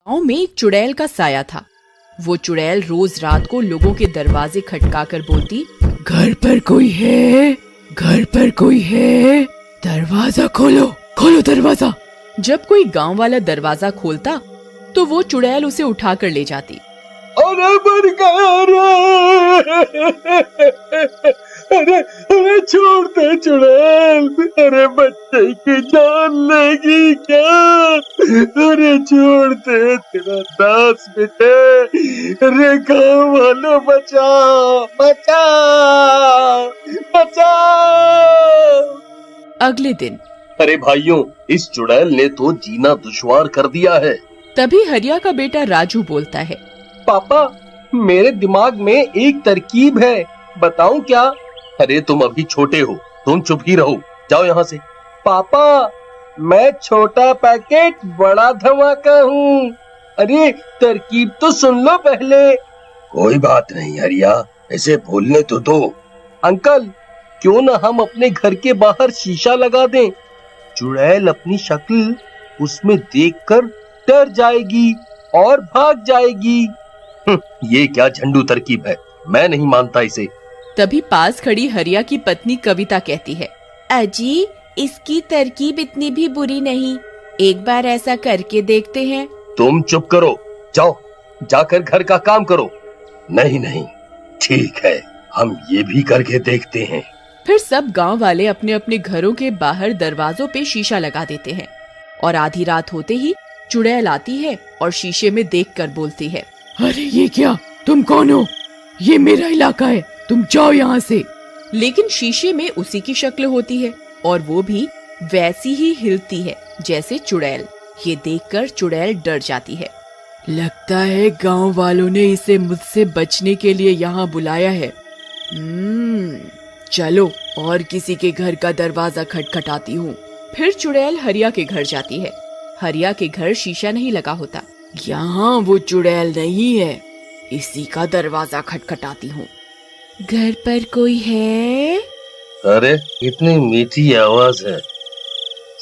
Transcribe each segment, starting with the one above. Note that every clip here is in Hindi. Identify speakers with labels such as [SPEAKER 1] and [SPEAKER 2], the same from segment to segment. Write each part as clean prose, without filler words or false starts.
[SPEAKER 1] गांव में एक चुड़ैल का साया था। वो चुड़ैल रोज रात को लोगों के दरवाजे खटकाकर बोलती, घर पर कोई है, घर पर कोई है, दरवाजा खोलो, खोलो दरवाजा। जब कोई गांव वाला दरवाजा खोलता तो वो चुड़ैल उसे उठाकर ले जाती।
[SPEAKER 2] अरे मर गया रे, अरे छोड़ दे चुड़ैल, अरे बच्चे की जान लेगी क्या, अरे छोड़ दे, तेरा दास बेटे, अरे गाँव वालों बचाओ, बचाओ, बचाओ।
[SPEAKER 1] अगले दिन,
[SPEAKER 2] अरे भाइयों, इस चुड़ैल ने तो जीना दुश्वार कर दिया है।
[SPEAKER 1] तभी हरिया का बेटा राजू बोलता है,
[SPEAKER 2] पापा, मेरे दिमाग में एक तरकीब है, बताऊं क्या? अरे तुम अभी छोटे हो, तुम चुप ही रहो, जाओ यहाँ से। पापा, मैं छोटा पैकेट बड़ा धमाका हूँ, अरे तरकीब तो सुन लो पहले। कोई बात नहीं हरिया, ऐसे बोलने तो दो। अंकल, क्यों न हम अपने घर के बाहर शीशा लगा दें, चुड़ैल अपनी शक्ल उसमें देखकर डर जाएगी और भाग जाएगी। ये क्या झंडू तरकीब है, मैं नहीं मानता इसे।
[SPEAKER 1] तभी पास खड़ी हरिया की पत्नी कविता कहती है, अजी, इसकी तरकीब इतनी भी बुरी नहीं, एक बार ऐसा करके देखते हैं।
[SPEAKER 2] तुम चुप करो, जाओ जाकर घर का काम करो। नहीं नहीं, ठीक है, हम ये भी करके देखते हैं।
[SPEAKER 1] फिर सब गांव वाले अपने अपने घरों के बाहर दरवाजों पे शीशा लगा देते हैं और आधी रात होते ही चुड़ैल आती है और शीशे में देखकर बोलती है, अरे ये क्या, तुम कौन हो? ये मेरा इलाका है, तुम जाओ यहाँ से। लेकिन शीशे में उसी की शक्ल होती है और वो भी वैसी ही हिलती है जैसे चुड़ैल। ये देखकर चुड़ैल डर जाती है। लगता है गांव वालों ने इसे मुझसे बचने के लिए यहाँ बुलाया है। चलो और किसी के घर का दरवाजा खटखटाती हूँ। फिर चुड़ैल हरिया के घर जाती है। हरिया के घर शीशा नहीं लगा होता। यहाँ वो चुड़ैल नहीं है, इसी का दरवाजा खटखटाती हूँ। घर पर कोई है?
[SPEAKER 2] अरे इतनी मीठी आवाज है,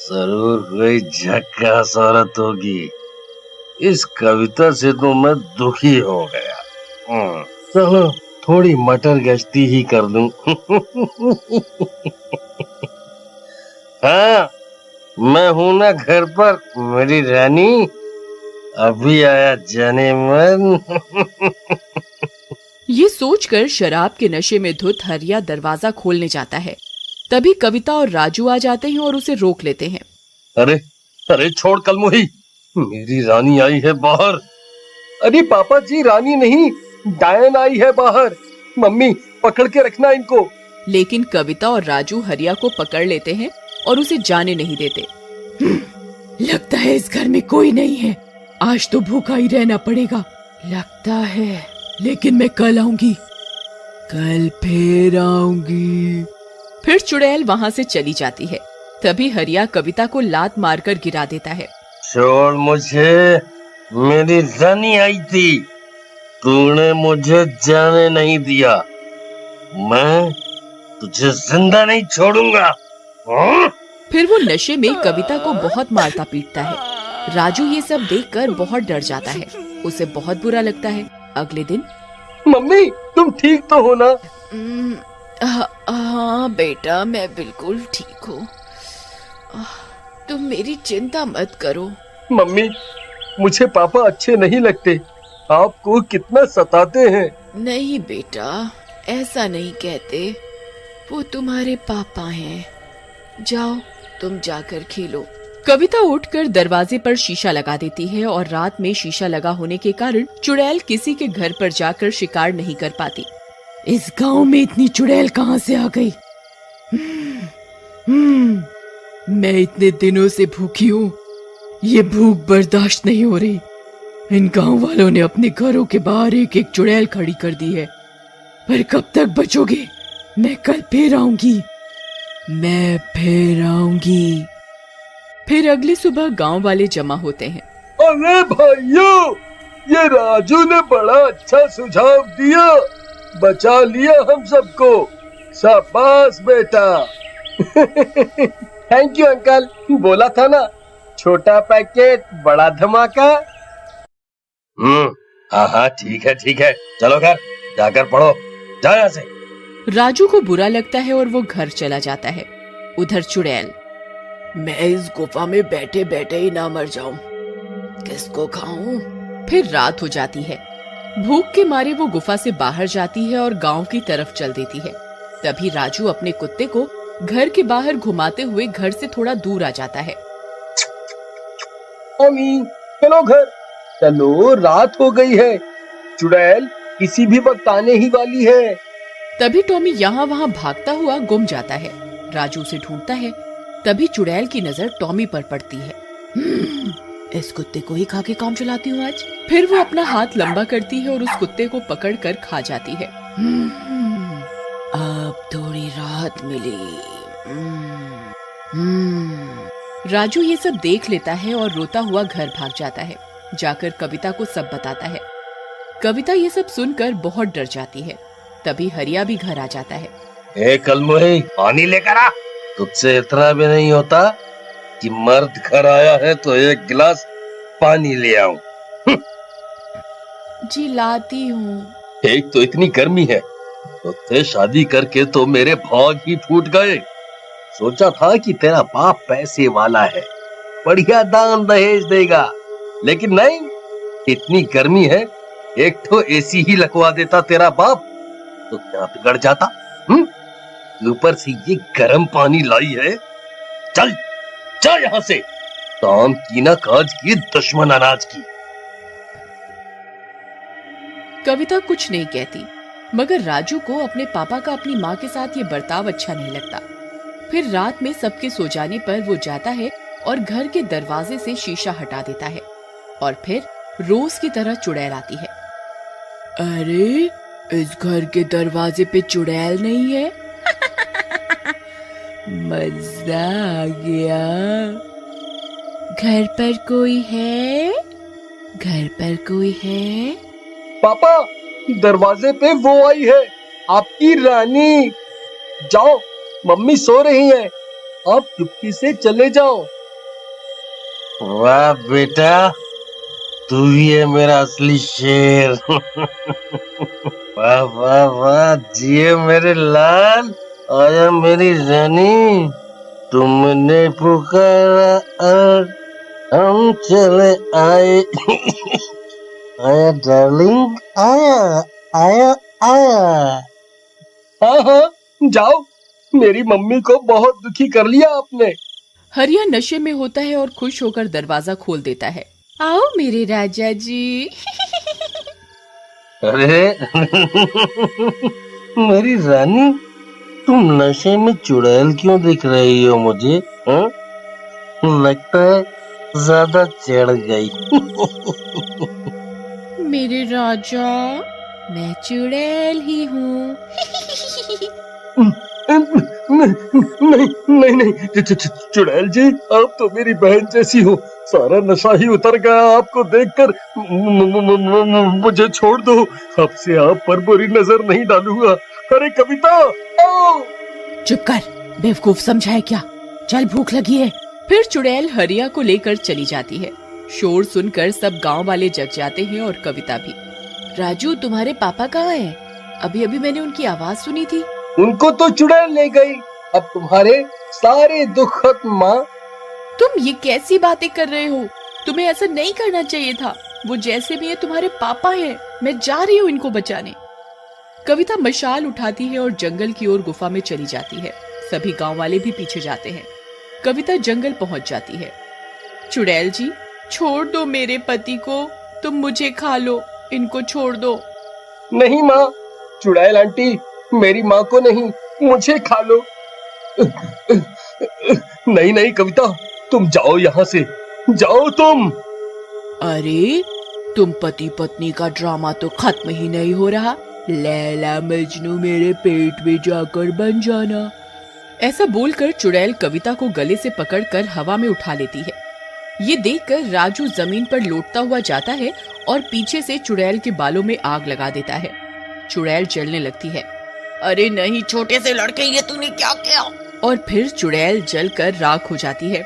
[SPEAKER 2] जरूर कोई झक्कास औरत होगी। इस कविता से तो मैं दुखी हो गया। चलो थोड़ी मटर गश्ती ही कर दूं। हाँ, मैं हूं ना घर पर, मेरी रानी, अभी आया जाने मन।
[SPEAKER 1] ये सोचकर शराब के नशे में धुत हरिया दरवाजा खोलने जाता है। तभी कविता और राजू आ जाते हैं और उसे रोक लेते हैं।
[SPEAKER 2] अरे अरे छोड़ कलमुही, मेरी रानी आई है बाहर। अरे पापा जी, रानी नहीं, डायन आई है बाहर। मम्मी, पकड़ के रखना इनको।
[SPEAKER 1] लेकिन कविता और राजू हरिया को पकड़ लेते हैं और उसे जाने नहीं देते। लगता है इस घर में कोई नहीं है, आज तो भूखा ही रहना पड़ेगा लगता है, लेकिन मैं कल आऊंगी, कल फिर आऊंगी। फिर चुड़ैल वहाँ से चली जाती है। तभी हरिया कविता को लात मारकर गिरा देता है।
[SPEAKER 2] छोड़ मुझे, मेरी रानी आई थी, तूने मुझे जाने नहीं दिया, मैं तुझे जिंदा नहीं छोड़ूंगा।
[SPEAKER 1] फिर वो नशे में कविता को बहुत मारता पीटता है। राजू ये सब देखकर बहुत डर जाता है, उसे बहुत बुरा लगता है। अगले दिन,
[SPEAKER 2] मम्मी, तुम ठीक तो हो ना?
[SPEAKER 1] हाँ बेटा, मैं बिल्कुल ठीक हूँ, तुम मेरी चिंता मत करो।
[SPEAKER 2] मम्मी, मुझे पापा अच्छे नहीं लगते, आपको कितना सताते हैं।
[SPEAKER 1] नहीं बेटा, ऐसा नहीं कहते, वो तुम्हारे पापा हैं, जाओ तुम जाकर खेलो। कविता उठकर दरवाजे पर शीशा लगा देती है और रात में शीशा लगा होने के कारण चुड़ैल किसी के घर पर जाकर शिकार नहीं कर पाती। इस गांव में इतनी चुड़ैल कहाँ से आ गई? मैं इतने दिनों से भूखी हूँ, ये भूख बर्दाश्त नहीं हो रही। इन गांव वालों ने अपने घरों के बाहर एक एक चुड़ैल खड़ी कर दी है, पर कब तक बचोगे? मैं कल फिर आऊंगी, मैं फिर आऊंगी। फिर अगली सुबह गांव वाले जमा होते हैं।
[SPEAKER 2] अरे भाइयों, ये राजू ने बड़ा अच्छा सुझाव दिया, बचा लिया हम सबको, शाबाश बेटा। थैंक यू अंकल, बोला था ना, छोटा पैकेट बड़ा धमाका। हाँ हाँ ठीक है, चलो घर जाकर पढ़ो, जाओ यहाँ से।
[SPEAKER 1] राजू को बुरा लगता है और वो घर चला जाता है। उधर चुड़ैल, मैं इस गुफा में बैठे बैठे ही ना मर जाऊं, किसको खाऊं? फिर रात हो जाती है। भूख के मारे वो गुफा से बाहर जाती है और गांव की तरफ चल देती है। तभी राजू अपने कुत्ते को घर के बाहर घुमाते हुए घर से थोड़ा दूर आ जाता है।
[SPEAKER 2] टॉमी, चलो घर चलो, रात हो गई है, चुड़ैल किसी भी वक्त आने ही वाली है।
[SPEAKER 1] तभी टॉमी यहाँ वहाँ भागता हुआ गुम जाता है। राजू उसे ढूंढता है। तभी चुड़ैल की नजर टॉमी पर पड़ती है। इस कुत्ते को ही खा के काम चलाती हूँ आज। फिर वो अपना हाथ लंबा करती है और उस कुत्ते को पकड़कर खा जाती है। अब थोड़ी राहत मिली। राजू ये सब देख लेता है और रोता हुआ घर भाग जाता है। जाकर कविता को सब बताता है। कविता ये सब सुनकर बहुत डर जाती है। तभी हरिया भी घर आ जाता है।
[SPEAKER 2] ए कलमुही, पानी लेकर आ। तुझसे इतना भी नहीं होता कि मर्द घर आया है तो एक गिलास पानी ले आऊं।
[SPEAKER 1] जी लाती हूँ।
[SPEAKER 2] एक तो इतनी गर्मी है, तुझसे शादी करके तो मेरे भाग ही फूट गए। सोचा था कि तेरा बाप पैसे वाला है, बढ़िया दान दहेज देगा, लेकिन नहीं, इतनी गर्मी है, एक तो एसी ही लगवा देता तेरा बाप तो क्या बिगड़ जाता। ऊपर से ये गर्म पानी लाई है। चल चल यहाँ से, काम की ना काज की, दुश्मन अनाज की।
[SPEAKER 1] कविता कुछ नहीं कहती, मगर राजू को अपने पापा का अपनी माँ के साथ ये बर्ताव अच्छा नहीं लगता। फिर रात में सबके सो जाने पर वो जाता है और घर के दरवाजे से शीशा हटा देता है और फिर रोज की तरह चुड़ैल आती है। अरे, इस घर के दरवाजे पे चुड़ैल नहीं है? मजा आ गया। घर पर कोई है? घर पर कोई है?
[SPEAKER 2] पापा, दरवाजे पे वो आई है, आपकी रानी। जाओ, मम्मी सो रही है, आप चुपके से चले जाओ। वाह बेटा, तू ही है मेरा असली शेर। वाह वाह वाह, जिए मेरे लाल, आया मेरी रानी, तुमने पुकारा और हम चले आए। आया डार्लिंग, आया आया आया। हाँ हाँ, जाओ, मेरी मम्मी को बहुत दुखी कर लिया आपने।
[SPEAKER 1] हरिया नशे में होता है और खुश होकर दरवाजा खोल देता है। आओ मेरे राजा जी।
[SPEAKER 2] अरे मेरी रानी, तुम नशे में चुड़ैल क्यों दिख रही हो मुझे? लगता है ज्यादा चढ़ गई।
[SPEAKER 1] मेरे राजा, मैं चुड़ैल ही हूँ।
[SPEAKER 2] नहीं, चुड़ैल जी, आप तो मेरी बहन जैसी हो, सारा नशा ही उतर गया आपको देखकर। मुझे छोड़ दो, आपसे आप पर बुरी नजर नहीं डालूंगा। अरे कविता, आओ।
[SPEAKER 1] चुप कर, बेवकूफ समझा है क्या? चल, भूख लगी है। फिर चुड़ैल हरिया को लेकर चली जाती है। शोर सुनकर सब गांव वाले जग जाते हैं और कविता भी। राजू, तुम्हारे पापा कहाँ हैं? अभी अभी मैंने उनकी आवाज सुनी थी।
[SPEAKER 2] उनको तो चुड़ैल ले गई, अब तुम्हारे सारे दुख खत्म। माँ,
[SPEAKER 1] तुम ये कैसी बातें कर रहे हो? तुम्हें ऐसा नहीं करना चाहिए था। वो जैसे भी है तुम्हारे पापा हैं। मैं जा रही हूँ इनको बचाने। कविता मशाल उठाती है और जंगल की ओर गुफा में चली जाती है। सभी गांव वाले भी पीछे जाते हैं। कविता जंगल पहुंच जाती है। चुड़ैल जी, छोड़ दो मेरे पति को, तुम मुझे खा लो, इनको छोड़ दो।
[SPEAKER 2] नहीं माँ, चुड़ैल आंटी, मेरी माँ को नहीं, मुझे खा लो। नहीं कविता, तुम जाओ यहाँ से, जाओ तुम।
[SPEAKER 1] अरे, तुम पति पत्नी का ड्रामा तो खत्म ही नहीं हो रहा। लैला मजनू मेरे पेट में जाकर बन जाना। ऐसा बोलकर चुड़ैल कविता को गले से पकड़कर हवा में उठा लेती है। ये देखकर राजू जमीन पर लौटता हुआ जाता है और पीछे से चुड़ैल के बालों में आग लगा देता है। चुड़ैल जलने लगती है। अरे नहीं छोटे से लड़के, ये तूने क्या किया? और फिर चुड़ैल जलकर राख हो जाती है।